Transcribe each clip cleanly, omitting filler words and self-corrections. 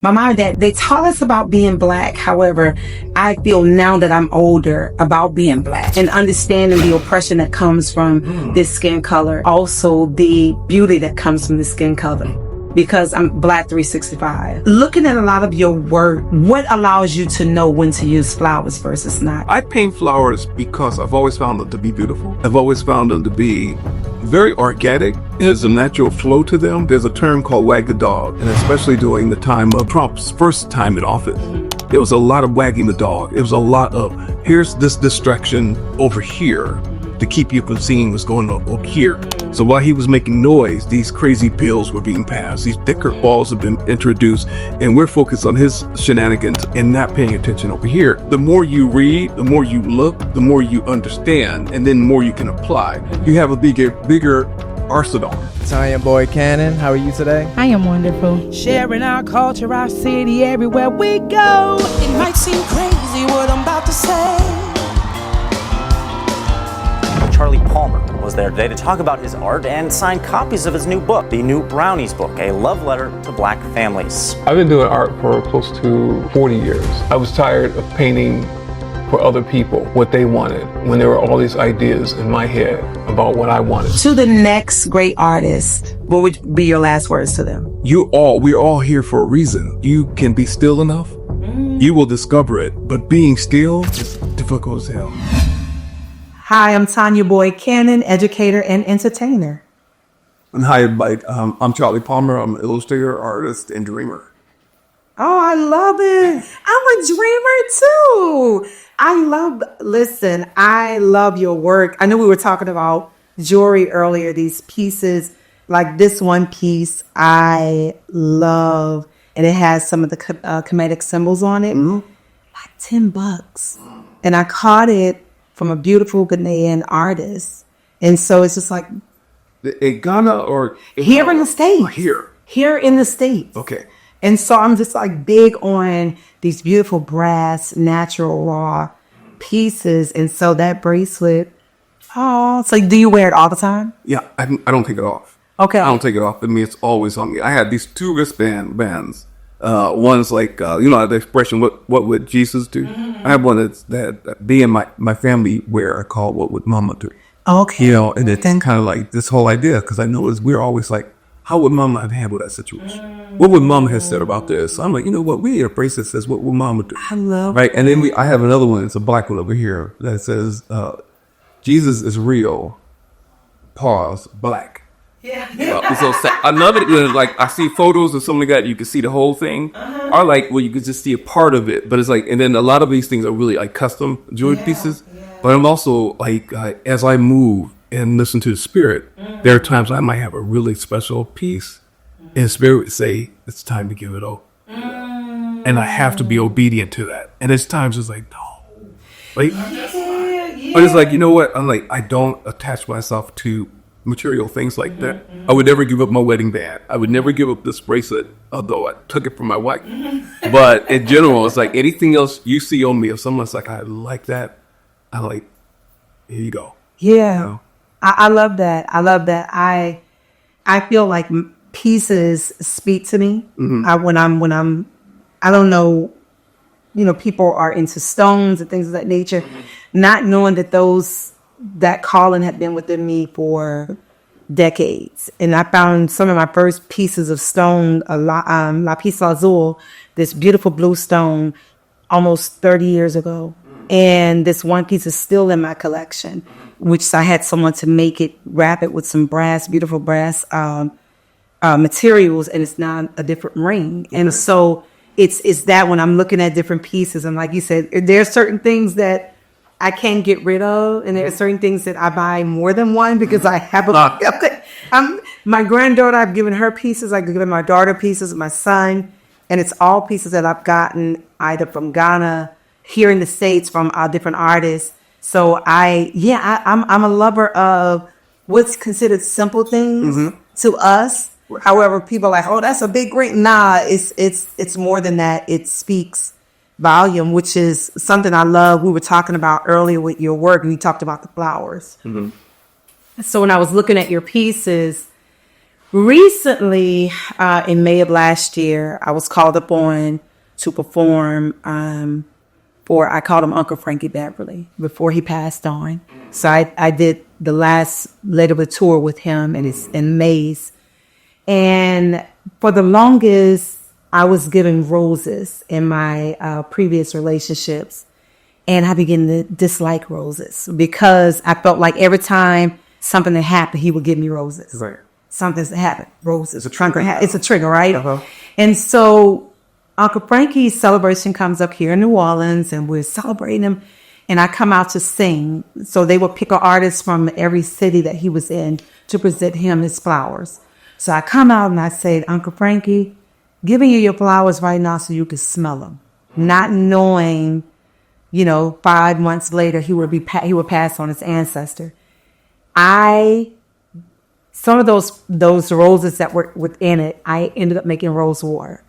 My mom and dad, they taught us about being Black. However, I feel now that I'm older about being Black and understanding the oppression that comes from this skin color. Also, the beauty that comes from the skin color. Because I'm Black 365. Looking at a lot of your work, what allows you to know when to use flowers versus not? I paint flowers because I've always found them to be beautiful. I've always found them to be very organic. There's a natural flow to them. There's a term called wag the dog, and especially during the time of Trump's first time in office. There was a lot of wagging the dog. It was a lot of, here's this distraction over here to keep you from seeing what's going on over here. So while he was making noise, these crazy bills were being passed. These thicker balls have been introduced, and we're focused on his shenanigans and not paying attention over here. The more you read, the more you look, the more you understand, and then the more you can apply. You have a bigger arsenal. Tonya Boyd-Cannon, how are you today? I am wonderful. Sharing our culture, our city, everywhere we go. It might seem crazy what I'm about to say. Charly Palmer was there today to talk about his art and sign copies of his new book, the new Brownies book, a love letter to Black families. I've been doing art for close to 40 years. I was tired of painting for other people what they wanted when there were all these ideas in my head about what I wanted. To the next great artist, what would be your last words to them? We're all here for a reason. You can be still enough. You will discover it, but being still is difficult as hell. Hi, I'm Tonya Boyd-Cannon, educator and entertainer. And hi, everybody. I'm Charly Palmer. I'm an illustrator, artist, and dreamer. Oh, I love it. I'm a dreamer too. I love your work. I know we were talking about jewelry earlier, these pieces, like this one piece I love, and it has some of the comedic symbols on it. Like $10. And I caught it from a beautiful Ghanaian artist. And so it's just like... In Ghana or... Here in the States. Here. Here in the States. Okay. And so I'm just like big on these beautiful brass, natural, raw pieces. And so that bracelet... Oh, so do you wear it all the time? Yeah, I don't take it off. Okay. I don't take it off. I mean, it's always on me. I had these two wristbands. One's like, the expression, what would Jesus do? I have one that me and my family wear called What Would Mama Do? Okay. And it's kind of like this whole idea, because I noticed we're always like, how would Mama have handled that situation? What would Mama have said about this? So I'm like, you know what? We need a bracelet that says, what would Mama do? I love right? And then I have another one. It's a black one over here that says, Jesus is real, pause, black. Yeah. So I love it when like I see photos of something like that, you can see the whole thing. Or like you can just see a part of it. But it's like, and then a lot of these things are really like custom jewelry pieces. Yeah. But I'm also like, as I move and listen to the spirit, there are times I might have a really special piece, and spirit would say, it's time to give it up. And I have to be obedient to that. And there's times it's like, no. Like, but it's like, you know what? I'm like, I don't attach myself to material things like that. I would never give up my wedding band. I would never give up this bracelet, although I took it from my wife. But in general, it's like anything else you see on me, if someone's like, I like that, I'm like, here you go. Yeah. You know? I love that. I love that. I feel like pieces speak to me. When I'm I don't know, people are into stones and things of that nature, not knowing that calling had been within me for decades. And I found some of my first pieces of stone, lapis lazuli, this beautiful blue stone, almost 30 years ago. And this one piece is still in my collection, which I had someone to wrap it with some beautiful brass materials, and it's now a different ring. And so it's that when I'm looking at different pieces, and like you said, there are certain things that I can't get rid of, and there are certain things that I buy more than one because I have my granddaughter, I've given her pieces, I've given my daughter pieces, my son, and it's all pieces that I've gotten either from Ghana, here in the States, from different artists. So I'm a lover of what's considered simple things to us. However, people are like, oh, that's a big ring. Nah, it's more than that. It speaks volume, which is something I love. We were talking about earlier with your work, and we talked about the flowers. So when I was looking at your pieces, Recently, in May of last year, I was called upon to perform for, I called him Uncle Frankie Beverly before he passed on. So I did the last leg of the tour with him and it's in Mays. And for the longest, I was given roses in my previous relationships. And I began to dislike roses because I felt like every time something that happened, he would give me roses. Right. Something's happened. Roses. It's a trigger. It's a trigger, right? Uh-huh. And so Uncle Frankie's celebration comes up here in New Orleans and we're celebrating him. And I come out to sing. So they would pick an artist from every city that he was in to present him his flowers. So I come out and I say, Uncle Frankie, giving you your flowers right now so you can smell them. Not knowing, 5 months later he would pass on his ancestor. Some of those roses that were within it, I ended up making rose water.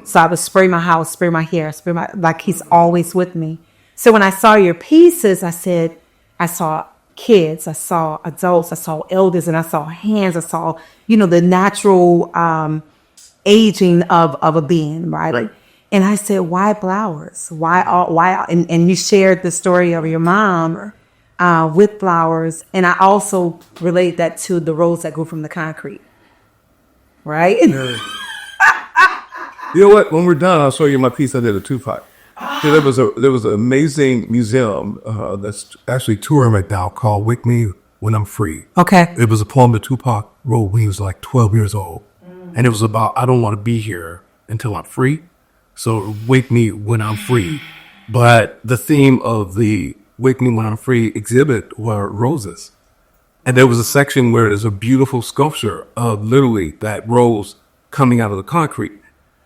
So I would spray my house, spray my hair, like he's always with me. So when I saw your pieces, I said, I saw kids, I saw adults, I saw elders, and I saw hands, I saw, the natural aging of a being, right? And I said, why flowers? Why? And you shared the story of your mom with flowers. And I also relate that to the rose that grew from the concrete, right? Yeah. You know what? When we're done, I'll show you my piece I did of Tupac. So there was an amazing museum that's actually touring right now called Wake Me When I'm Free. Okay. It was a poem that Tupac wrote when he was like 12 years old. And it was about, I don't want to be here until I'm free. So wake me when I'm free. But the theme of the Wake Me When I'm Free exhibit were roses. And there was a section where there's a beautiful sculpture of literally that rose coming out of the concrete.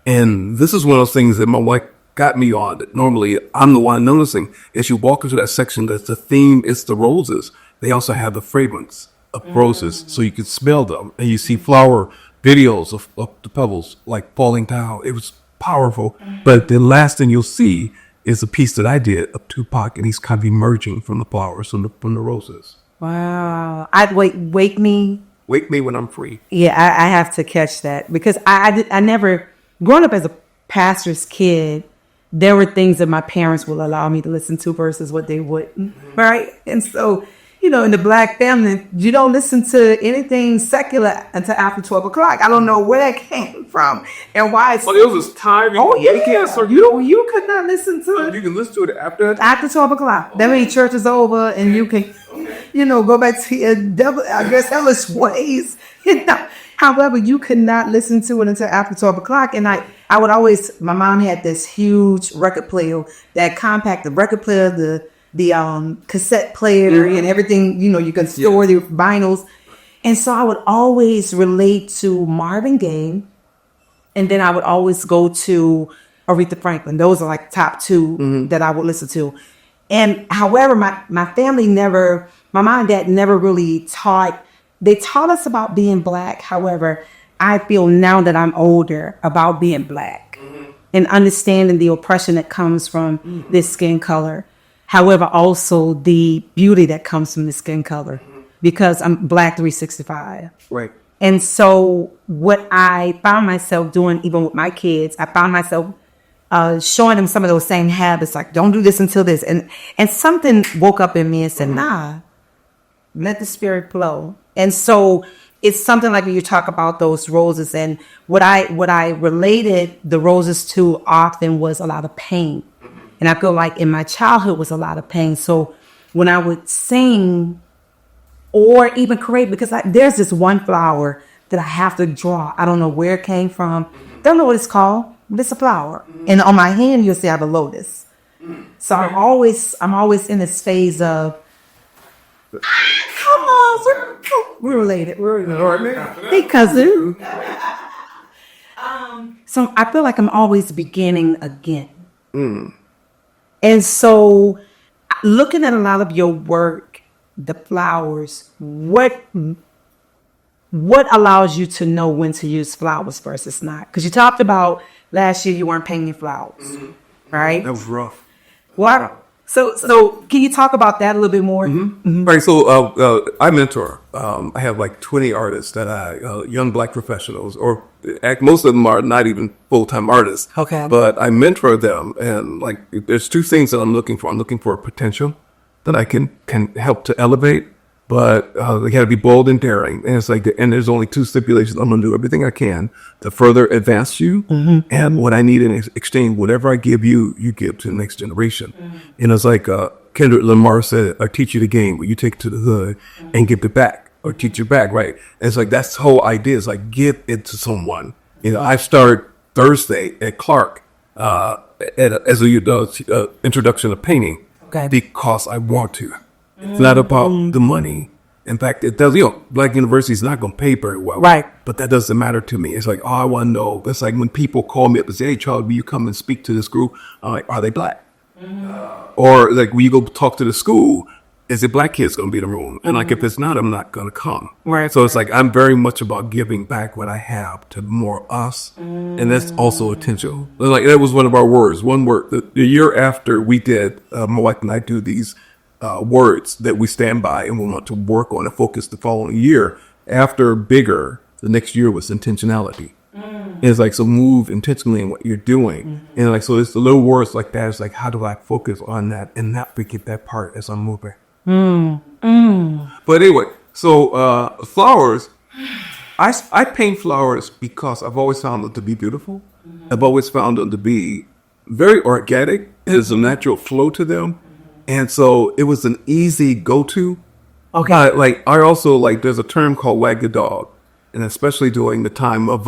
And this is one of those things that my wife got me on that normally I'm the one noticing. As you walk into that section, that the theme is the roses. They also have the fragrance of roses, so you can smell them. And you see flower videos of the pebbles like falling down. It was powerful. But the last thing you'll see is a piece that I did of Tupac, and he's kind of emerging from the flowers, from the roses. Wow. I'd wake me. Wake me when I'm free. Yeah, I have to catch that because I never, growing up as a pastor's kid, there were things that my parents would allow me to listen to versus what they wouldn't, right? And so, in the Black family, you don't listen to anything secular until after 12 o'clock. I don't know where that came from and why. It was time. Oh, yeah. So you could not listen to it. You can listen to it after 12 o'clock. That means church is over and you can, go back to your hellish ways. However, you could not listen to it until after 12 o'clock. And I would always, my mom had this huge record player, that compacted record player, the cassette player and everything, you can store the vinyls. And so I would always relate to Marvin Gaye. And then I would always go to Aretha Franklin. Those are like top two that I would listen to. And however, my family my mom and dad never really taught. They taught us about being Black. However, I feel now that I'm older about being Black and understanding the oppression that comes from this skin color. However, also the beauty that comes from the skin color because I'm Black 365. Right. And so what I found myself doing, even with my kids, I found myself showing them some of those same habits, like don't do this until this. And something woke up in me and said, nah, let the spirit flow. And so it's something like when you talk about those roses, and what I related the roses to often was a lot of pain. And I feel like in my childhood was a lot of pain. So when I would sing or even create, because there's this one flower that I have to draw. I don't know where it came from. Don't know what it's called, but it's a flower. And on my hand, you'll see I have a lotus. So I'm always in this phase of, come on, we're related. We're related. Hey, cousin. So I feel like I'm always beginning again. And so looking at a lot of your work, the flowers, what allows you to know when to use flowers versus not? Because you talked about last year you weren't painting flowers, right? That was rough. What? So can you talk about that a little bit more? Right. So I mentor. I have like 20 artists that young Black professionals, or most of them are not even full-time artists. Okay. But I mentor them, and like there's two things that I'm looking for. I'm looking for a potential that I can help to elevate, but they got to be bold and daring. And it's like, and there's only two stipulations. I'm going to do everything I can to further advance you. And what I need in exchange, whatever I give you, you give to the next generation. And it's like Kendrick Lamar said, I teach you the game, but you take it to the hood and give it back, or teach it back, right? And it's like, that's the whole idea. It's like, give it to someone. You know, I start Thursday at Clark as a introduction to painting. Okay. Because I want to. It's not about the money. In fact, it does, Black University is not going to pay very well. Right. But that doesn't matter to me. It's like, I want to know. It's like when people call me up and say, hey, Charlie, will you come and speak to this group? I'm like, are they Black? Or like, will you go talk to the school? Is it Black kids going to be in the room? And like, if it's not, I'm not going to come. Right. So it's like, I'm very much about giving back what I have to more us. And that's also intentional. Like, that was one of our words. One word. The year after we did, my wife and I do these words that we stand by and we want to work on and focus the following year. After bigger, the next year was intentionality. And it's like, so move intentionally in what you're doing. And like, so it's the little words like that. It's like, how do I focus on that and not forget that part as I'm moving? But anyway, so flowers, I paint flowers because I've always found them to be beautiful. I've always found them to be very organic. There's a natural flow to them. And so it was an easy go-to. Okay. I also there's a term called wag the dog. And especially during the time of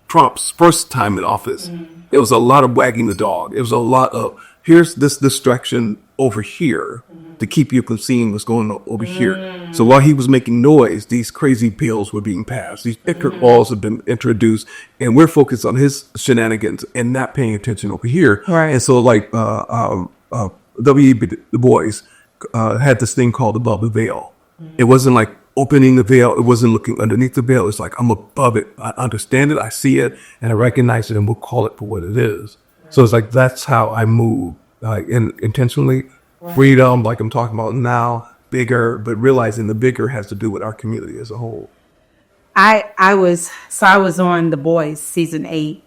Trump's first time in office, it was a lot of wagging the dog. It was a lot of, here's this distraction over here to keep you from seeing what's going on over here. So while he was making noise, these crazy bills were being passed. These laws have been introduced, and we're focused on his shenanigans and not paying attention over here. Right. And so W.E.B. Du Bois had this thing called above the veil. It wasn't like opening the veil. It wasn't looking underneath the veil. It's like, I'm above it. I understand it. I see it, and I recognize it, and we'll call it for what it is. So it's like, that's how I move, intentionally. Freedom, like I'm talking about now, bigger, but realizing the bigger has to do with our community as a whole. I was on The Boys season 8,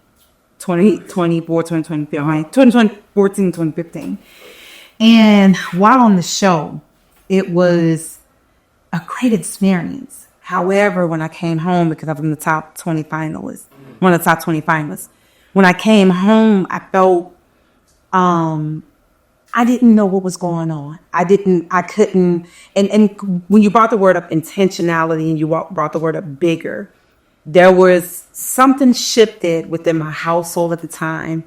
2014, 2015. And while on the show, it was a great experience. However, when I came home, because I was in the top 20 finalists, one of the top 20 finalists, when I came home, I felt, I didn't know what was going on. I couldn't, and when you brought the word up intentionality and you brought the word up bigger, there was something shifted within my household at the time.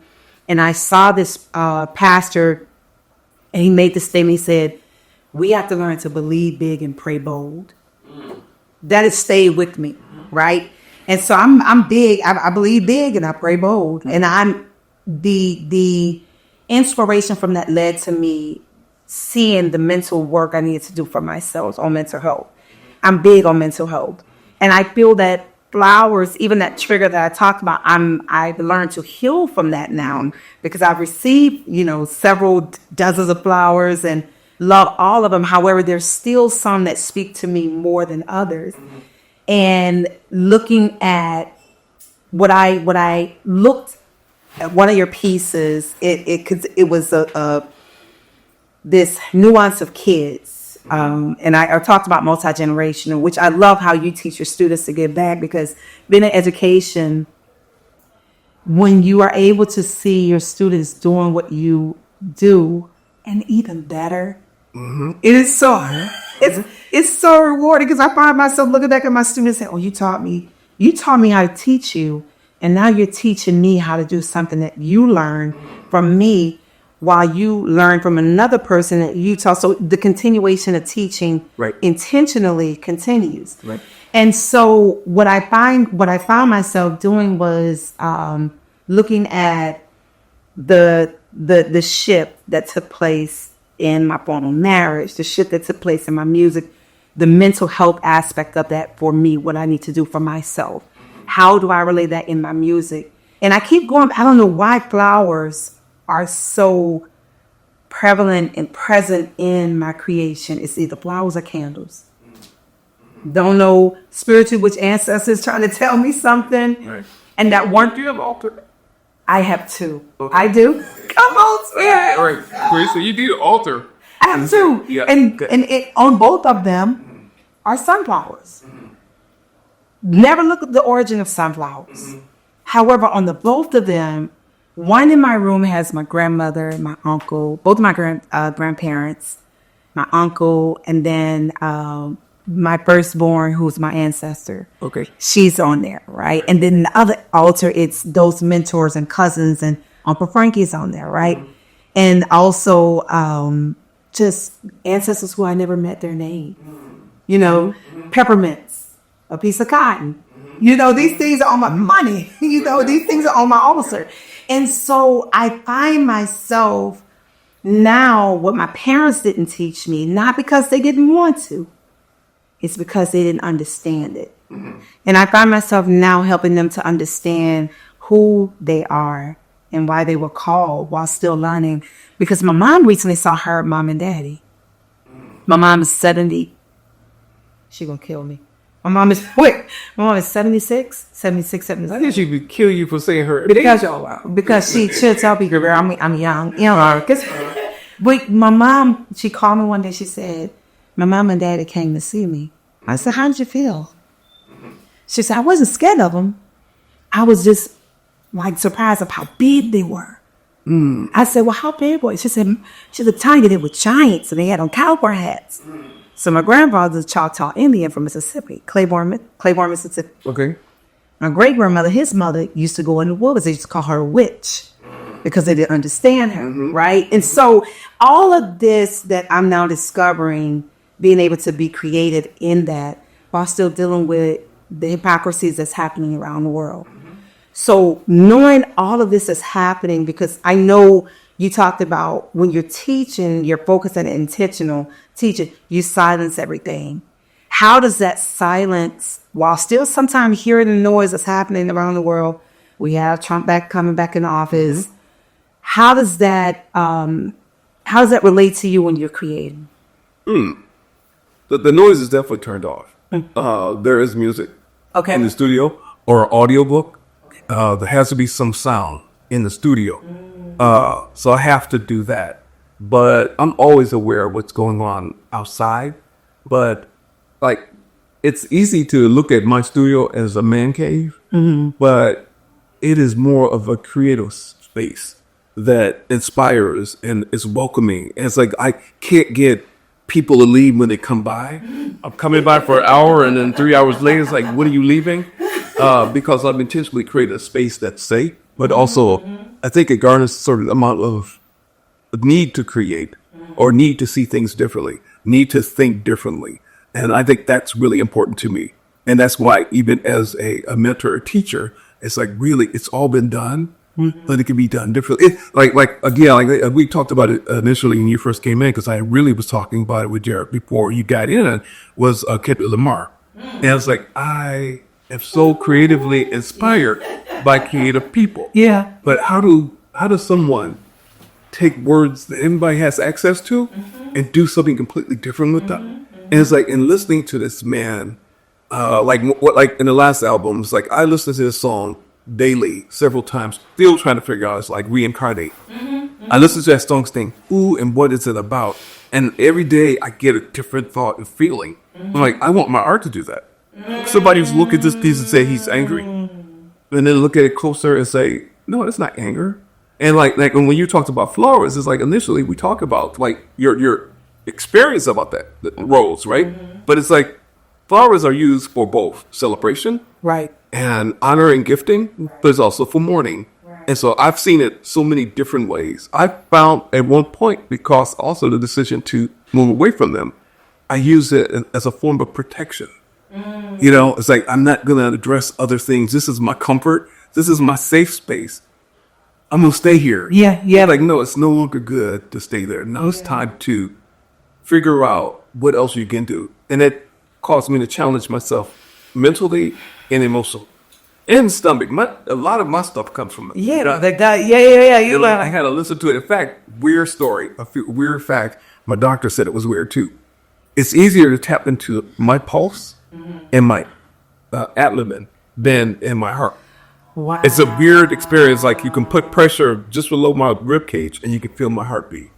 And I saw this pastor, and he made this statement. He said, we have to learn to believe big and pray bold. That has stayed with me, right? And so I'm big. I believe big and I pray bold. And I'm the inspiration from that led to me seeing the mental work I needed to do for myself on mental health. I'm big on mental health. And I feel that flowers, even that trigger that I talked about, I've learned to heal from that now because I've received, several dozens of flowers and love all of them. However, there's still some that speak to me more than others. And looking at what I looked at one of your pieces, it was this nuance of kids. And I talked about multi-generational, which I love how you teach your students to give back, because being in education, when you are able to see your students doing what you do and even better, it is so it's so rewarding, because I find myself looking back at my students and saying, oh, you taught me how to teach you. And now you're teaching me how to do something that you learned from me while you learn from another person that you taught. So the continuation of teaching intentionally continues. Right. And so what I found myself doing was looking at the shift that took place in my formal marriage, the shift that took place in my music, the mental health aspect of that for me, what I need to do for myself. How do I relate that in my music? And I keep going. I don't know why flowers are so prevalent and present in my creation is either flowers or candles. Don't know spiritually which ancestors trying to tell me something. Right. And that one, Do you have an altar? I have two. Okay. I do. Come on, Spirit. All right. Great. So you do an altar. I have two. Yeah. And Good. it, on both of them are sunflowers. Never look at the origin of sunflowers. However, on the both of them, one in my room has my grandmother, my uncle, both of my grandparents, my uncle, and then my firstborn, who's my ancestor. Okay. She's on there, right? And then the other altar, it's those mentors and cousins, and Uncle Frankie's on there, right? And also just ancestors who I never met their name. You know, peppermints, a piece of cotton. You know, these things are on my money. You know, these things are on my altar. And so I find myself now, what my parents didn't teach me, not because they didn't want to, it's because they didn't understand it. And I find myself now helping them to understand who they are and why they were called while still learning. Because my mom recently saw her mom and daddy. My mom is 70. She gonna kill me. My mom is 76, 77. I think she would kill you for saying her Because she'll tell people, girl, I'm young. You know, but my mom, she called me one day, she said, my mom and daddy came to see me. I said, how did you feel? She said, I wasn't scared of them. I was just like surprised of how big they were. I said, well, how big were they? She said, tiny, they were giants and they had on cowboy hats. So my grandfather's a Choctaw Indian from Mississippi, Claiborne, Mississippi. Okay. My great-grandmother, his mother, used to go in the woods. They used to call her a witch because they didn't understand her, right? And so all of this that I'm now discovering, being able to be created in that while still dealing with the hypocrisies that's happening around the world. So knowing all of this is happening, because I know you talked about when you're teaching, you're focused on intentional teaching, you silence everything. How does that silence, while still sometimes hearing the noise that's happening around the world, we have Trump coming back in office. How does that relate to you when you're creating? The noise is definitely turned off. There is music in the studio or an audiobook. There has to be some sound in the studio. So I have to do that. But I'm always aware of what's going on outside. But like, it's easy to look at my studio as a man cave, but it is more of a creative space that inspires and is welcoming. And it's like, I can't get people to leave when they come by. I'm coming by for an hour and then 3 hours later, it's like, when are you leaving? Because I've intentionally created a space that's safe, but also I think it garners a sort of amount of need to create or need to see things differently, need to think differently. And I think that's really important to me. And that's why even as a mentor or teacher, it's like, really, it's all been done, but it can be done differently. Again, we talked about it initially when you first came in, because I really was talking about it with Jared before you got in, was Kendrick Lamar. And it's like, I am so creatively inspired by creative people. Yeah. But how does someone take words that everybody has access to and do something completely different with them? And it's like, in listening to this man, like in the last album, it's like I listened to this song daily, several times, still trying to figure out, it's like reincarnate. I listen to that song saying, ooh, and what is it about? And every day I get a different thought and feeling. I'm like, I want my art to do that. Somebody's look at this piece and say he's angry. And then look at it closer and say, no, it's not anger. And like when you talked about flowers, it's like initially we talk about like your experience about that, the roles, right? But it's like flowers are used for both celebration, Right. and honor and gifting, but it's also for mourning. Right. And so I've seen it so many different ways. I found at one point, because also the decision to move away from them, I use it as a form of protection. You know, it's like, I'm not going to address other things. This is my comfort. This is my safe space. I'm going to stay here. Yeah. Like, no, it's no longer good to stay there. Now it's time to figure out what else you can do. And it caused me to challenge myself mentally and emotionally. and stomach. A lot of my stuff comes from it. Yeah, yeah. You I had to listen to it. In fact, weird story, weird fact. My doctor said it was weird too. It's easier to tap into my pulse and my abdomen than in my heart. Wow. It's a weird experience. Like you can put pressure just below my rib cage and you can feel my heartbeat.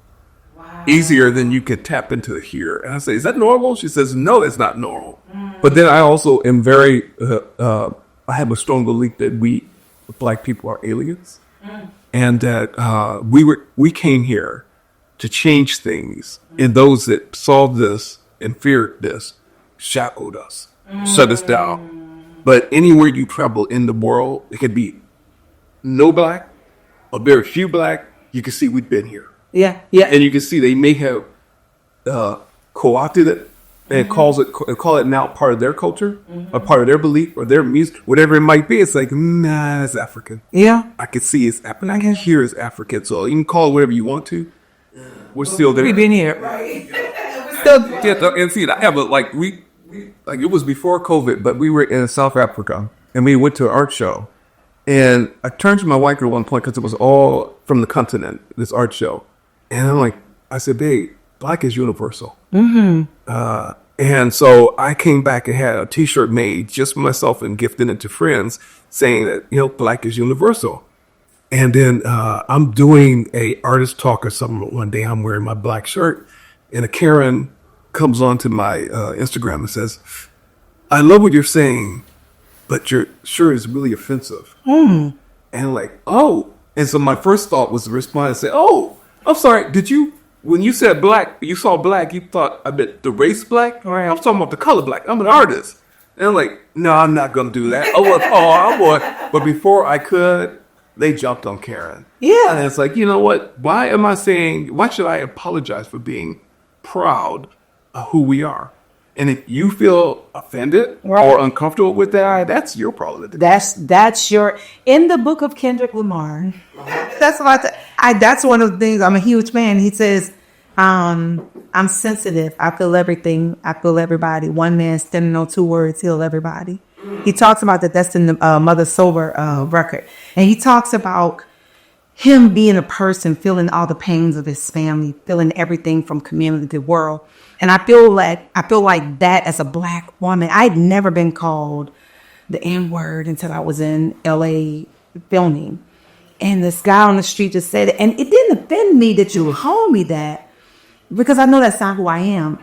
Wow. Easier than you could tap into here. And I say, is that normal? She says, no, it's not normal. But then I also am very, I have a strong belief that we Black people are aliens. And that we came here to change things. And those that saw this and feared this shadowed us, shut us down. But anywhere you travel in the world, it could be no Black or very few Black. You can see we've been here. Yeah. And you can see they may have co-opted it and call it now part of their culture, or part of their belief, or their music, whatever it might be. It's like, nah, it's African. Yeah. I can see it's African. I can hear it's African. So you can call it whatever you want to. We're still there. We've been here. Right. Yeah, and see, I have it was before COVID, but we were in South Africa and we went to an art show. And I turned to my wife at one point because it was all from the continent, this art show. And I said, babe, Black is universal. And so I came back and had a T-shirt made just for myself and gifted it to friends saying that, Black is universal. And then I'm doing a artist talk or something one day. I'm wearing my black shirt and a Karen comes onto my Instagram and says, I love what you're saying, but your shirt is really offensive. And oh. And so my first thought was to respond and say, oh, I'm sorry. When you said Black, you saw Black, you thought I meant the race Black? Right. I'm talking about the color Black. I'm an artist. And I'm like, no, I'm not going to do that. I would. But before I could, they jumped on Karen. Yeah. And it's like, you know what? Why should I apologize for being proud of who we are? And if you feel offended or uncomfortable with that, that's your problem. That's in the book of Kendrick Lamar. That's one of the things. I'm a huge fan. He says, I'm sensitive. I feel everything. I feel everybody. One man standing on two words, heal everybody. He talks about that. That's in the Mother Sober record. And he talks about him being a person, feeling all the pains of his family, feeling everything from community to world. And I feel like that as a Black woman. I'd never been called the N-word until I was in LA filming. And this guy on the street just said it. And it didn't offend me that you called me that, because I know that's not who I am.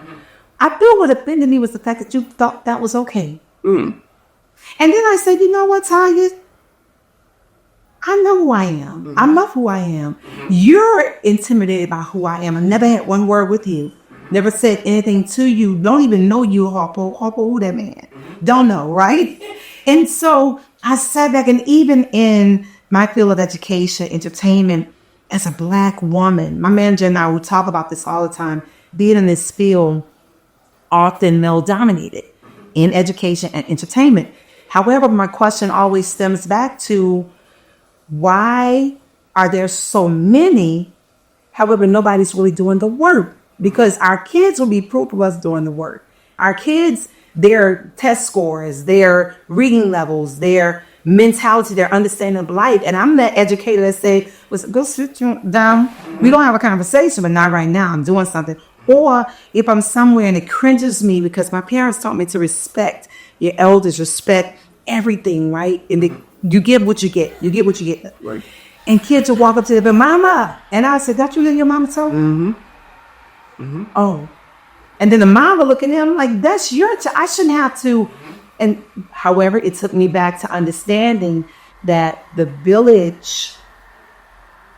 I feel what offended me was the fact that you thought that was okay. And then I said, you know what, Tanya? I know who I am. I love who I am. You're intimidated by who I am. I never had one word with you. Never said anything to you. Don't even know you, Harpo. Harpo, who that man? Don't know, right? And so I sat back, and even in my field of education, entertainment, as a Black woman, my manager and I would talk about this all the time, being in this field, often male-dominated in education and entertainment. However, my question always stems back to, why are there so many, however, nobody's really doing the work? Because our kids will be proof of us doing the work. Our kids, their test scores, their reading levels, their mentality, their understanding of life. And I'm that educator that say, go sit down. We don't have a conversation, but not right now. I'm doing something. Or if I'm somewhere and it cringes me because my parents taught me to respect your elders, respect everything, right? And you get what you get. You get what you get. Right. And kids will walk up to them, but Mama. And I said, that you hear your mama told? Oh. And then the mom will look at him like, that's your I shouldn't have to. And however, it took me back to understanding that the village,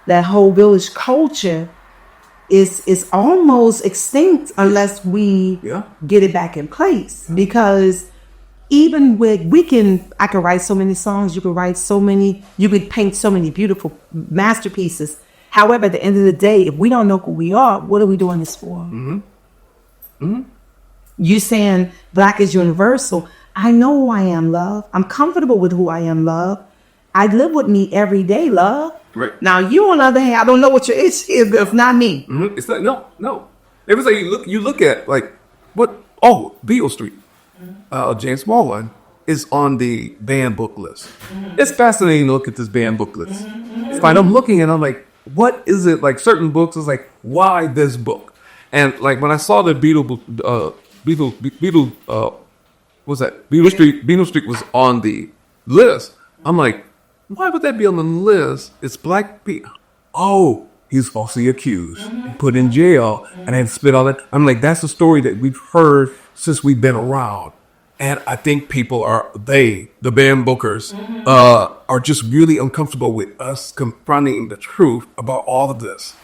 that whole village culture is almost extinct unless we get it back in place. Because even with, I could write so many songs, you could paint so many beautiful masterpieces. However, at the end of the day, if we don't know who we are, what are we doing this for? You saying Black is universal. I know who I am, love. I'm comfortable with who I am, love. I live with me every day, love. Right. Now, you on the other hand, I don't know what your issue is, but it's not me. It's like, no. It was like you look at, like, what? Oh, Beale Street. James Baldwin. is on the banned book list. It's fascinating to look at this banned book list. It's fine. I'm looking and I'm like, what is it? Like certain books is like, why this book? And like when I saw the Beetle Street was on the list, I'm like, why would that be on the list? It's black people. Oh, he's falsely accused, put in jail, and had spit all that. I'm like, that's a story that we've heard since we've been around. And I think people the band bookers, are just really uncomfortable with us confronting the truth about all of this.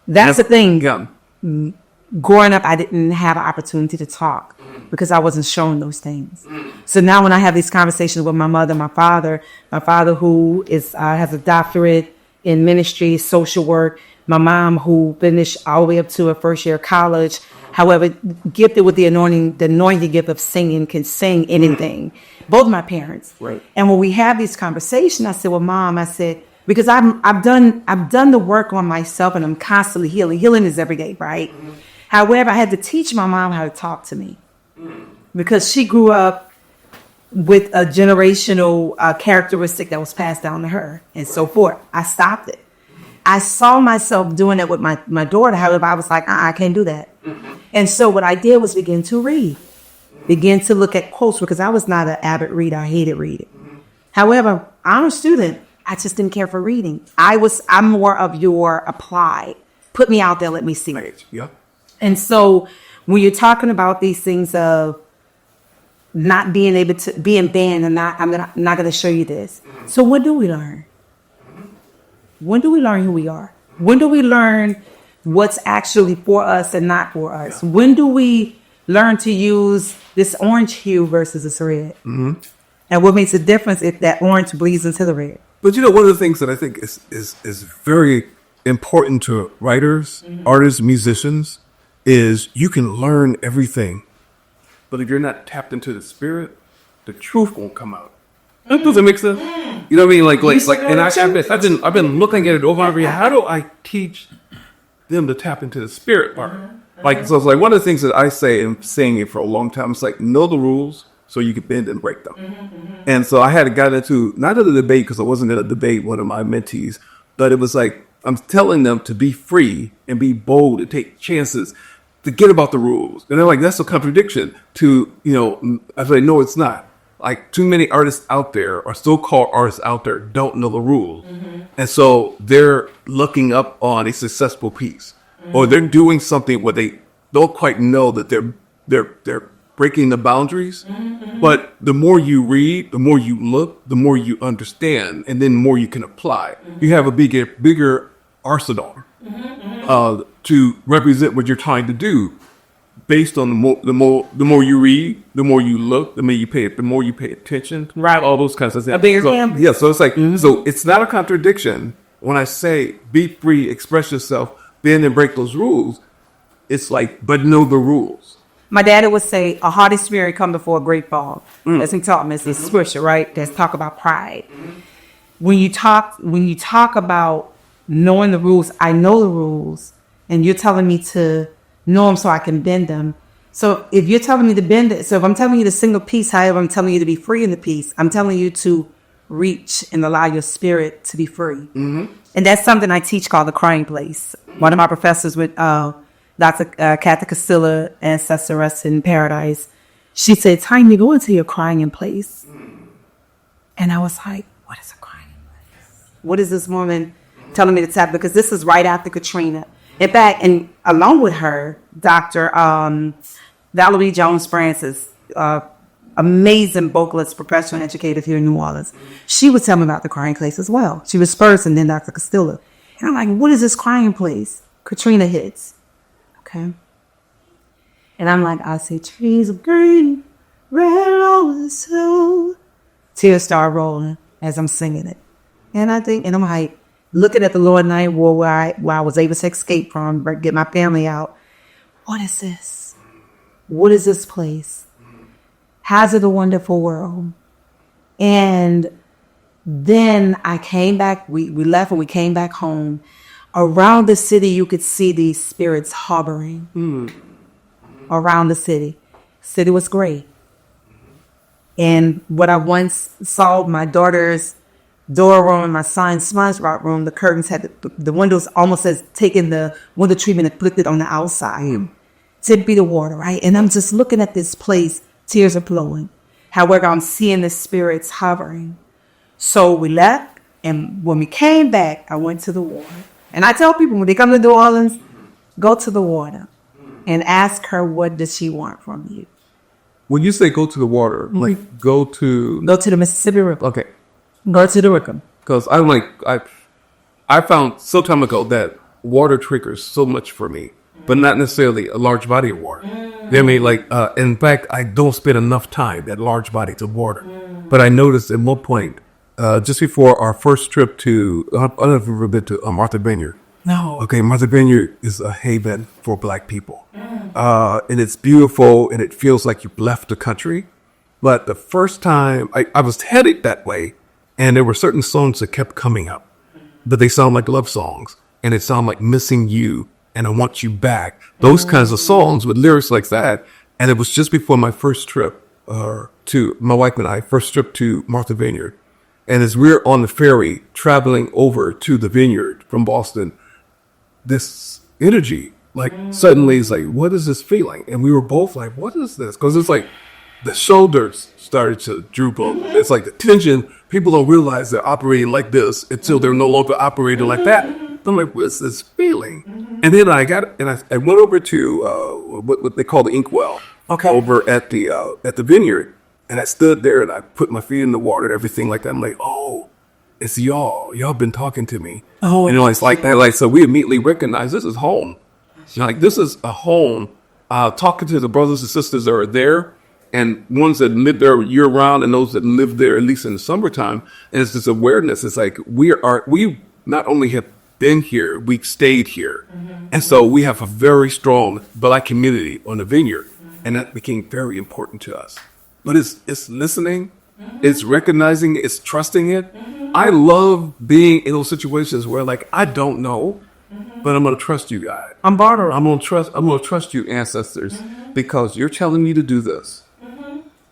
That's the thing. Yeah. Growing up, I didn't have an opportunity to talk because I wasn't shown those things. So now when I have these conversations with my mother, my father who has a doctorate in ministry, social work, my mom who finished all the way up to her first year of college, however, gifted with the anointing gift of singing, can sing anything. Both my parents. Right. And when we have these conversations, I said, well, Mom, I said, because I've done the work on myself and I'm constantly healing. Healing is every day, right? However, I had to teach my mom how to talk to me because she grew up with a generational characteristic that was passed down to her and so forth. I stopped it. I saw myself doing it with my daughter. However, I was like, I can't do that. And so what I did was begin to read, begin to look at quotes because I was not an avid reader. I hated reading. However, I'm a student. I just didn't care for reading. I'm more of your apply. Put me out there. Let me see. Yeah. And so when you're talking about these things of not being able to being banned and I'm not going to show you this. So when do we learn? When do we learn who we are? When do we learn what's actually for us and not for us? When do we learn to use this orange hue versus this red? Mm-hmm. And what makes a difference if that orange bleeds into the red? But one of the things that I think is very important to writers, artists, musicians, is you can learn everything, but if you're not tapped into the spirit, the truth won't come out. Does it make sense? You know what I mean? Like, and I've been looking at it over and over again. How do I teach them to tap into the spirit part? Like, so it's like one of the things that I say and saying it for a long time. It's like know the rules so you can bend and break them. And so I had got into not a debate because I wasn't going to debate one of my mentees, but it was like I'm telling them to be free and be bold and take chances. Forget about the rules. And they're like, that's a contradiction to, I say, no, it's not. Like too many artists out there or so-called artists out there don't know the rules. And so they're looking up on a successful piece or they're doing something where they don't quite know that they're breaking the boundaries. But the more you read, the more you look, the more you understand, and then the more you can apply. You have a bigger arsenal to represent what you're trying to do, based on the more you read, the more you look, the more you pay attention, right? All those kinds of things. A bigger canvas. Yeah, so it's like so it's not a contradiction when I say be free, express yourself, bend and break those rules. It's like, but know the rules. My daddy would say, a haughty spirit come before a great fall. As he taught me, it's a scripture, right? That's talk about pride. When you talk about knowing the rules, I know the rules, and you're telling me to know them so I can bend them. So if you're telling me to bend it, so if I'm telling you to sing a piece, however, I'm telling you to be free in the piece, I'm telling you to reach and allow your spirit to be free. And that's something I teach called the crying place. One of my professors with Dr. Kathy Castilla, Ancestry, rest in paradise, she said, time to go into your crying place. And I was like, what is a crying place? What is this woman telling me to tap? Because this is right after Katrina. In fact, and along with her, Dr. Valerie Jones Francis, amazing vocalist, professional educator here in New Orleans, she would tell me about the crying place as well. She was first and then Dr. Castilla. And I'm like, what is this crying place? Katrina hits. Okay. And I'm like, I see trees of green, red roses too. Tears start rolling as I'm singing it. And I'm like, looking at the Lord Night War where I was able to escape from, get my family out. What is this? What is this place? How's it a wonderful world? And then I came back, we left and we came back home. Around the city, you could see these spirits hovering around the city. City was gray. And what I once saw my daughter's door room, my son's SpongeBob room, the curtains had the windows almost as taking the window treatment and flipped it on the outside. To be the water, right? And I'm just looking at this place, tears are flowing. However, I'm seeing the spirits hovering. So we left, and when we came back, I went to the water. And I tell people when they come to New Orleans, go to the water and ask her, what does she want from you? When you say go to the water, like go to the Mississippi River. Okay. Go to the river. Because I found some time ago that water triggers so much for me, but not necessarily a large body of water. I mean, like, in fact, I don't spend enough time at large bodies of water. But I noticed at one point, just before our first trip to, I don't know if you've ever been to Martha Vineyard. No. Okay, Martha Vineyard is a haven for Black people. And it's beautiful, and it feels like you've left the country. But the first time, I was headed that way, and there were certain songs that kept coming up. But they sound like love songs, and it sound like Missing You, and I Want You Back. Those kinds of songs with lyrics like that. And it was just before my first trip to, my wife and I, first trip to Martha Vineyard. And as we're on the ferry traveling over to the vineyard from Boston, this energy, like suddenly it's like, what is this feeling? And we were both like, what is this? Because it's like the shoulders started to droop. It's like the tension. People don't realize they're operating like this until they're no longer operating like that. I'm like, what's this feeling? And then I went over to what they call the inkwell, over at the vineyard, and I stood there and I put my feet in the water and everything like that. I'm like, oh, it's y'all. Y'all been talking to me. Oh, and it's like that. Like, so we immediately recognize this is home. Like, this is a home. Talking to the brothers and sisters that are there, and ones that live there year round, and those that live there at least in the summertime. And it's this awareness. It's like we not only have been here, we stayed here. And so we have a very strong Black community on the vineyard. And that became very important to us. But it's listening, it's recognizing, it's trusting it. I love being in those situations where, like, I don't know, but I'm going to trust you guys. I'm going to trust you, ancestors, because you're telling me to do this.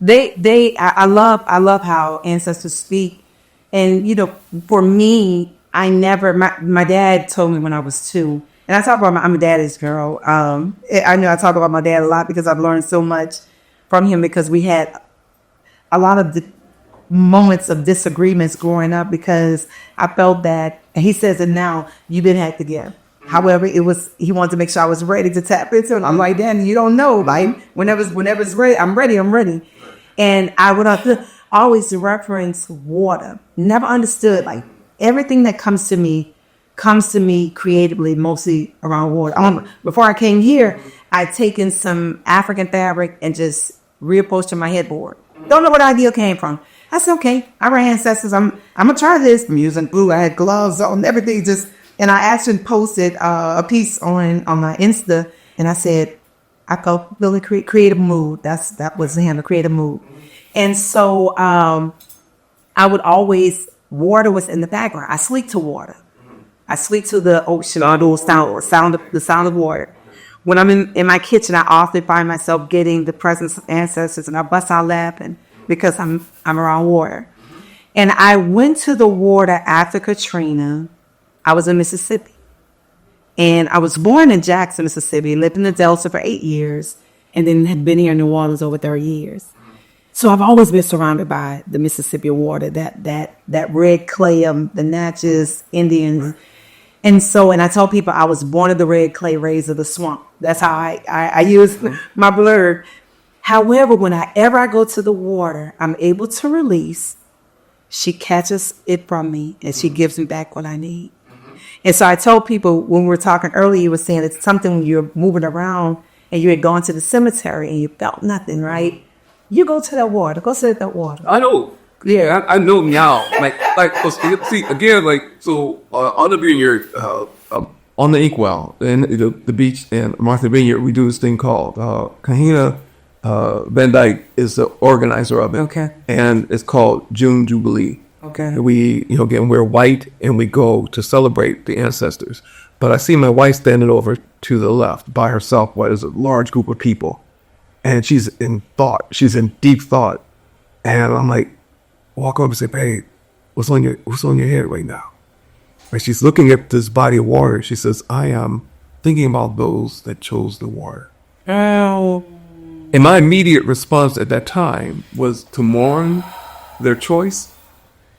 I love how ancestors speak. And, you know, for me, my dad told me when I was 2, and I talk about I'm a daddy's girl. I know I talk about my dad a lot because I've learned so much from him, because we had a lot of the moments of disagreements growing up, because I felt that, and he says it now, you've been had to give. However, he wanted to make sure I was ready to tap into it. I'm like, Danny, you don't know. Like, whenever it's ready, I'm ready. And I would always reference water. Never understood, like, everything that comes to me creatively, mostly around water. Before I came here, I'd taken some African fabric and just reupholstered my headboard. Don't know where the idea came from. I said, okay, our ancestors, I'm gonna try this. I'm using glue. I had gloves on, everything. And I actually posted a piece on my Insta, and I said, I felt really creative mood. That was the handle, creative mood. And so I would always, water was in the background. I sleep to water. I sleep to the ocean, the sound of water. When I'm in my kitchen, I often find myself getting the presence of ancestors, and I bust out laughing because I'm around water. And I went to the water after Katrina. I was in Mississippi. And I was born in Jackson, Mississippi, lived in the Delta for 8 years, and then had been here in New Orleans over 30 years. So I've always been surrounded by the Mississippi water, that red clay of the Natchez Indians. And I tell people I was born of the red clay, raised of the swamp. That's how I use my blurb. However, whenever I go to the water, I'm able to release. She catches it from me, and she gives me back what I need. And so I told people when we were talking earlier, you were saying it's something when you're moving around and you had gone to the cemetery and you felt nothing, right? You go to that water. Go sit at that water. I know. Yeah, I know now. Like, see, again, like, so on the vineyard, on the inkwell, and the beach in Martha Vineyard, we do this thing called Kahina Van Dyke is the organizer of it. Okay. And it's called June Jubilee. Okay. We, again, we're white and we go to celebrate the ancestors. But I see my wife standing over to the left by herself while there's a large group of people. And she's in thought. She's in deep thought. And I'm like, walk over and say, "Babe, what's on your head right now?" And she's looking at this body of water. She says, "I am thinking about those that chose the water." Oh. And my immediate response at that time was to mourn their choice.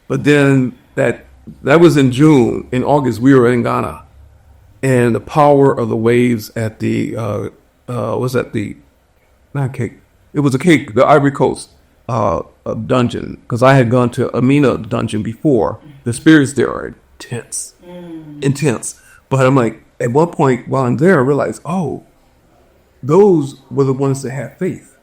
But then that was in June. In August, we were in Ghana. And the power of the waves at the, the Ivory Coast dungeon. Because I had gone to Amina dungeon before. The spirits there are intense. But I'm like, at one point while I'm there, I realized, those were the ones that had faith.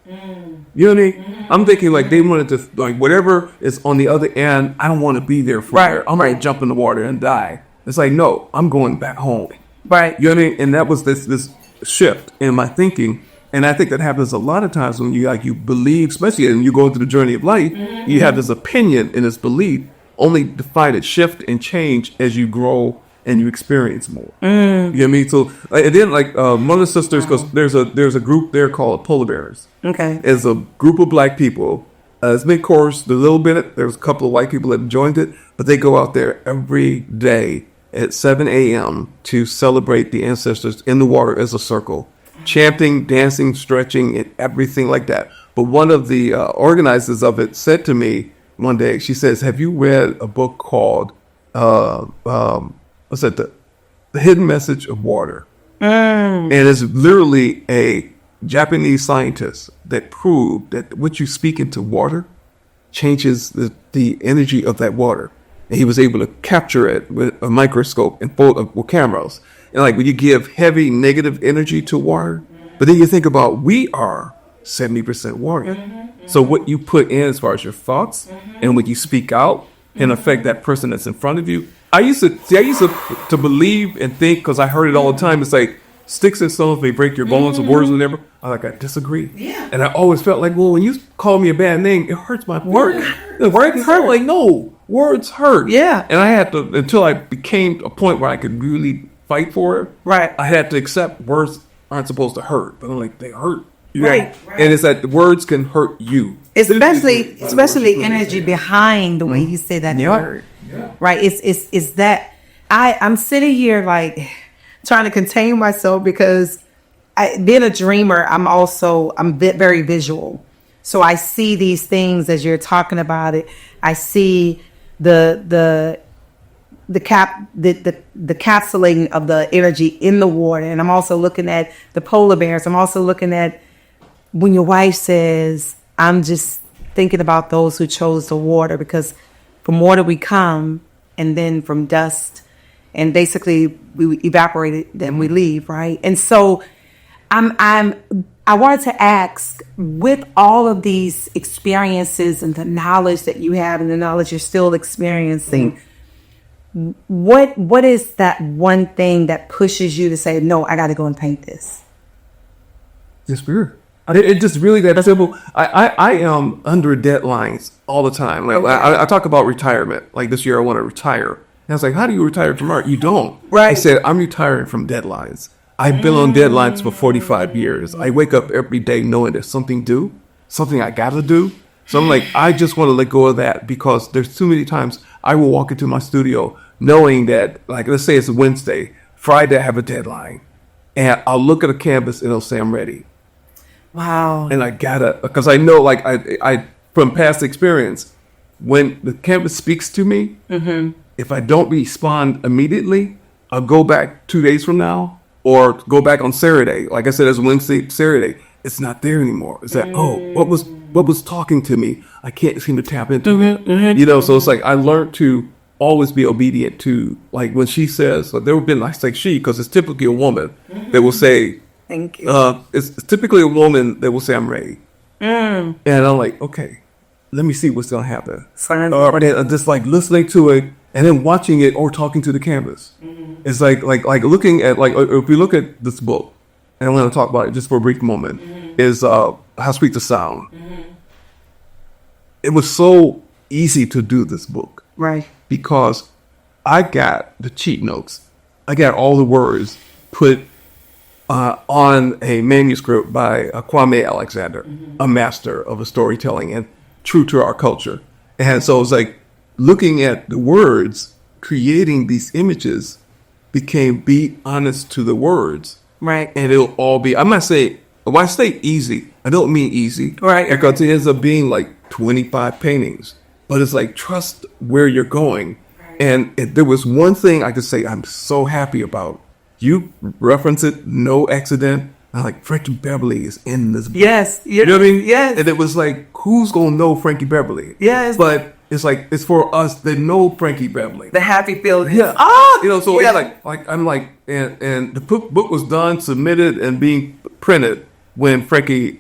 You know what I mean? I'm thinking like they wanted to, like whatever is on the other end, I don't want to be there forever. I'm going to jump in the water and die. It's like, no, I'm going back home. Right. You know what I mean? And that was this shift in my thinking. And I think that happens a lot of times when you believe, especially when you go through the journey of life, you have this opinion and this belief, only to find it shift and change as you grow and you experience more. You know what I mean? So, and then one of the sisters, because there's a group there called Polar Bears. Okay. It's a group of black people. It's been chorused a little bit. There's a couple of white people that joined it, but they go out there every day at 7 a.m. to celebrate the ancestors in the water as a circle, chanting, dancing, stretching, and everything like that. But one of the organizers of it said to me one day, she says, "Have you read a book called The Hidden Message of Water?" And it's literally a Japanese scientist that proved that what you speak into water changes the energy of that water. And he was able to capture it with a microscope and with cameras. And like when you give heavy negative energy to water, but then you think about, we are 70% water. So what you put in as far as your thoughts and when you speak out can affect that person that's in front of you. I used to believe and think, because I heard it all the time, it's like sticks and stones may break your bones or words or whatever. I disagree. Yeah. And I always felt like, well, when you call me a bad name, it hurts my word. The words hurt. Like, no, words hurt. Yeah. And I had to, until I became a point where I could really fight for it. Right. I had to accept words aren't supposed to hurt, but I'm like, they hurt. Right. And it's that the words can hurt you. Especially the energy behind the way you say that word. Yeah. Right. It's that I'm sitting here like trying to contain myself because being a dreamer, I'm very visual. So I see these things as you're talking about it. I see the capsulating of the energy in the water. And I'm also looking at the polar bears. I'm also looking at when your wife says, "I'm just thinking about those who chose the water, because from water we come, and then from dust, and basically we evaporate it, then we leave," right? And so I wanted to ask, with all of these experiences and the knowledge that you have and the knowledge you're still experiencing, what is that one thing that pushes you to say, "No, I got to go and paint this"? The spirit. It just really that simple. I am under deadlines all the time. Like, I talk about retirement. Like this year, I want to retire. And I was like, "How do you retire from art?" You don't. Right. I said, "I'm retiring from deadlines. I've been on deadlines for 45 years. I wake up every day knowing there's something I got to do." So I'm like, I just want to let go of that, because there's too many times I will walk into my studio knowing that, like, let's say it's a Wednesday, Friday I have a deadline, and I'll look at a canvas and it'll say I'm ready. Wow. And I gotta, because I know, like, I from past experience, when the canvas speaks to me, if I don't respond immediately, I'll go back 2 days from now, or go back on Saturday. Like I said, it's Wednesday, Saturday. It's not there anymore. It's like, what was talking to me? I can't seem to tap into it. You know, so it's like I learned to always be obedient to, like, when she says, there have been, like she, because it's typically a woman that will say, "Thank you." It's typically a woman that will say, "I'm ready." And I'm like, okay, let me see what's going to happen. And just like listening to it and then watching it or talking to the canvas. It's like looking at, like, if we look at this book, and I'm going to talk about it just for a brief moment, is How Sweet the Sound. It was so easy to do this book. Right. Because I got the cheat notes. I got all the words put on a manuscript by Kwame Alexander, a master of storytelling. And true to our culture. And so it's like looking at the words, creating these images became be honest to the words. Right. And it'll all be, I might say, when I say easy, I don't mean easy. Right. Because it ends up being like 25 paintings. But it's like, trust where you're going. Right. And if there was one thing I could say I'm so happy about. You reference it, no accident. I'm like, Frankie Beverly is in this book. Yes. You know what I mean? Yes. And it was like, who's going to know Frankie Beverly? Yes. But it's like, it's for us that know Frankie Beverly. The happy feeling. Yeah. Oh, you know, so yeah. it's like I'm like, and the book was done, submitted, and being printed when Frankie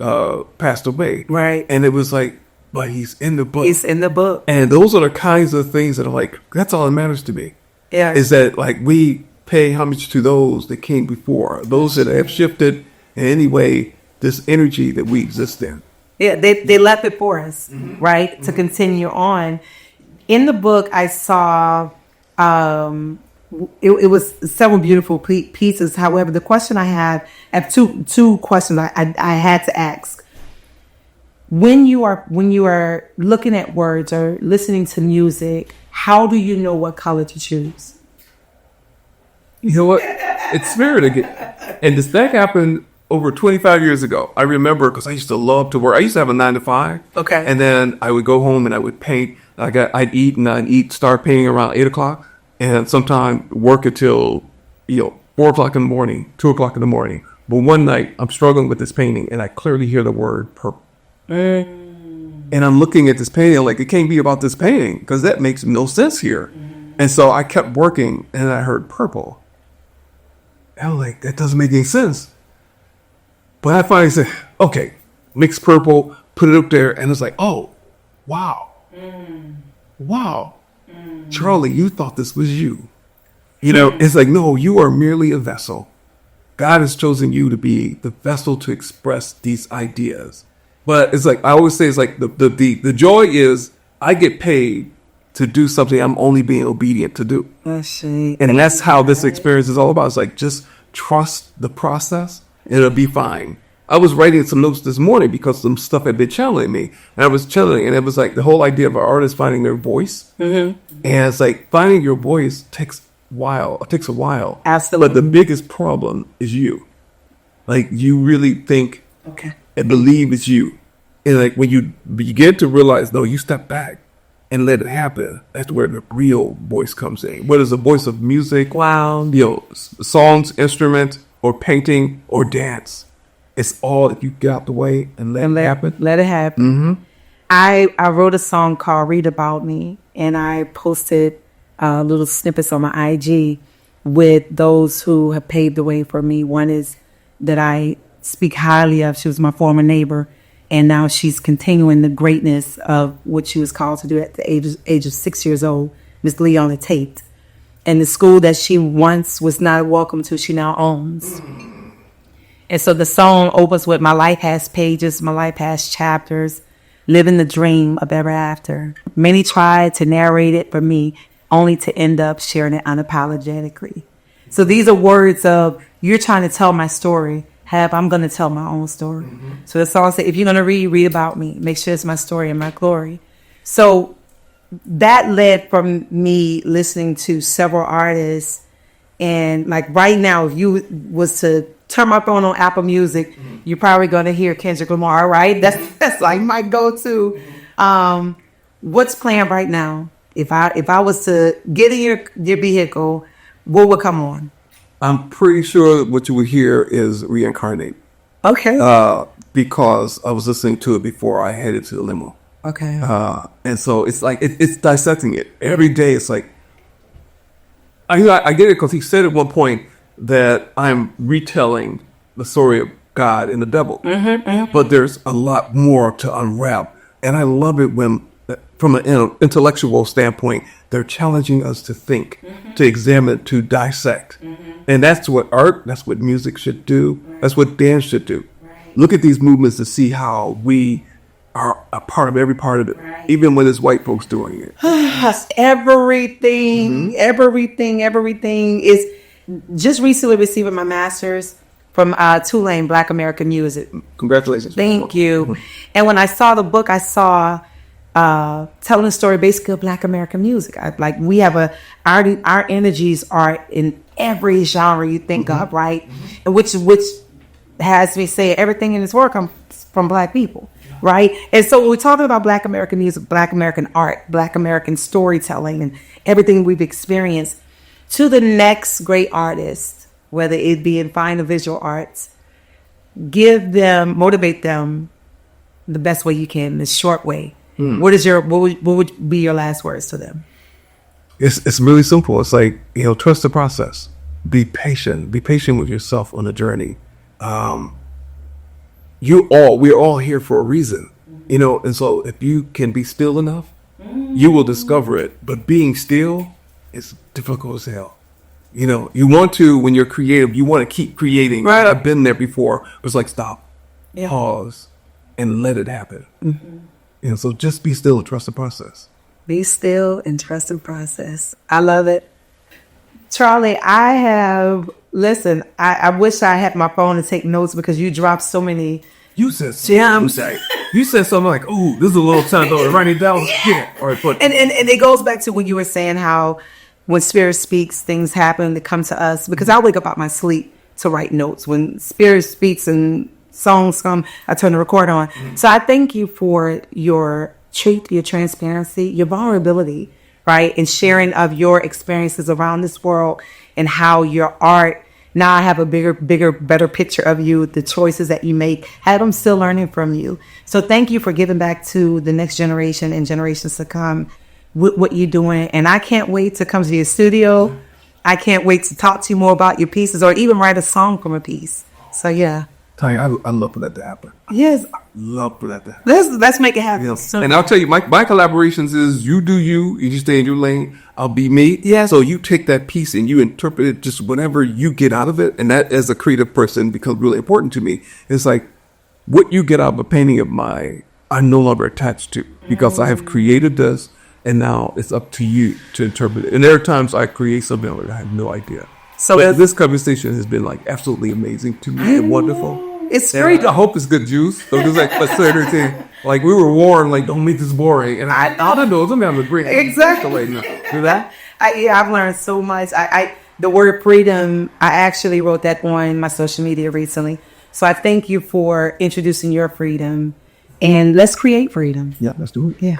passed away. Right. And it was like, but he's in the book. He's in the book. And those are the kinds of things that are like, that's all that matters to me. Yeah. Is that like we pay homage to those that came before, those that have shifted in any way this energy that we exist in. Yeah, they left it for us, right, to continue on. In the book, I saw it was several beautiful pieces. However, the question I have two questions I had to ask. When you are looking at words or listening to music, how do you know what color to choose? You know what? It's spirit again. And that happened over 25 years ago. I remember because I used to love to work. I used to have a 9 to 5. Okay. And then I would go home and I would paint. I'd eat, start painting around 8 o'clock. And sometime work until, 4 o'clock in the morning, 2 o'clock in the morning. But one night I'm struggling with this painting and I clearly hear the word purple. And I'm looking at this painting like it can't be about this painting because that makes no sense here. And so I kept working and I heard purple. And I'm like, that doesn't make any sense. But I finally said, okay, mix purple, put it up there. And it's like, oh, wow. Wow. Charly, you thought this was you. It's like, no, you are merely a vessel. God has chosen you to be the vessel to express these ideas. But it's like, I always say, it's like the joy is I get paid to do something I'm only being obedient to do. And that's how this experience is all about. It's like, just trust the process. It'll be fine. I was writing some notes this morning because some stuff had been challenging me. And I was chilling, and it was like the whole idea of an artist finding their voice. And it's like finding your voice takes a while. Absolutely. But the biggest problem is you. Like, you really think and believe it's you. And like when you begin to realize, no, you step back and let it happen. That's where the real voice comes in. Whether it's the voice of music, songs, instrument, or painting, or dance. It's all if you get out the way and let it happen. Let it happen. I wrote a song called Read About Me, and I posted little snippets on my IG with those who have paved the way for me. One is that I speak highly of. She was my former neighbor, and now she's continuing the greatness of what she was called to do at the age of 6 years old, Miss Leona Tate. And the school that she once was not welcome to, she now owns. And so the song opens with, my life has pages, my life has chapters, living the dream of ever after. Many tried to narrate it for me, only to end up sharing it unapologetically. So these are words of, you're trying to tell my story. I'm going to tell my own story. So the song says, if you're going to read about me. Make sure it's my story and my glory. So that led from me listening to several artists. And like right now, if you was to turn my phone on Apple Music, you're probably going to hear Kendrick Lamar, right? That's like my go-to. What's playing right now? If I was to get in your vehicle, what would come on? I'm pretty sure what you would hear is Reincarnate. Okay. Because I was listening to it before I headed to the limo. Okay. And so it's like, it's dissecting it. Every day it's like, I get it because he said at one point that I'm retelling the story of God and the devil. But there's a lot more to unwrap. And I love it when, from an intellectual standpoint, they're challenging us to think, to examine, to dissect. And that's what art, that's what music should do. That's what dance should do. Look at these movements to see how we are a part of every part of it, even when it's white folks doing it. Everything is just recently receiving my master's from Tulane, Black American Music. Congratulations. Thank you. And when I saw the book, I saw telling the story basically of Black American music. Like we have our energies are in every genre you think of, right? And which has me say everything in this work comes from Black people, right? And so when we're talking about Black American music, Black American art, Black American storytelling, and everything we've experienced, to the next great artist, whether it be in fine or visual arts, motivate them the best way you can, the short way. What would be your last words to them? It's really simple. It's like, trust the process. Be patient. Be patient with yourself on the journey. We're all here for a reason, and so if you can be still enough, you will discover it. But being still is difficult as hell. You want to, when you're creative, you want to keep creating. Right. I've been there before. It's like, stop, pause, and let it happen. So just be still and trust the process. Be still and trust the process. I love it. Charly, I wish I had my phone to take notes because you dropped so many gems. You said something like, "Oh, this is a little time to write it down." Yeah. All right, and it goes back to when you were saying how when Spirit speaks, things happen that come to us. Because I wake up out my sleep to write notes. When Spirit speaks and songs come, I turn the recorder on. So I thank you for your truth, your transparency, your vulnerability, right? And sharing of your experiences around this world and how your art, now I have a bigger, better picture of you, the choices that you make, I'm still learning from you. So thank you for giving back to the next generation and generations to come with what you're doing. And I can't wait to come to your studio. I can't wait to talk to you more about your pieces or even write a song from a piece. So yeah. Tonya, I love for that to happen. Yes. I love for that to happen. Let's make it happen. So, and I'll tell you, my collaborations is you do you just stay in your lane, I'll be me. Yeah. So you take that piece and you interpret it just whatever you get out of it. And that as a creative person becomes really important to me. It's like what you get out of a painting of mine, I'm no longer attached to because I have created this and now it's up to you to interpret it. And there are times I create something that I have no idea. So this conversation has been like absolutely amazing to me and wonderful. It's great. I hope it's good juice. So there's like a certain thing. Like we were warned, like don't make this boring. And I don't know. Sometimes I'm agreeing. Exactly. Do that. I've learned so much. The word freedom, I actually wrote that on my social media recently. So I thank you for introducing your freedom. And let's create freedom. Yeah, let's do it. Yeah.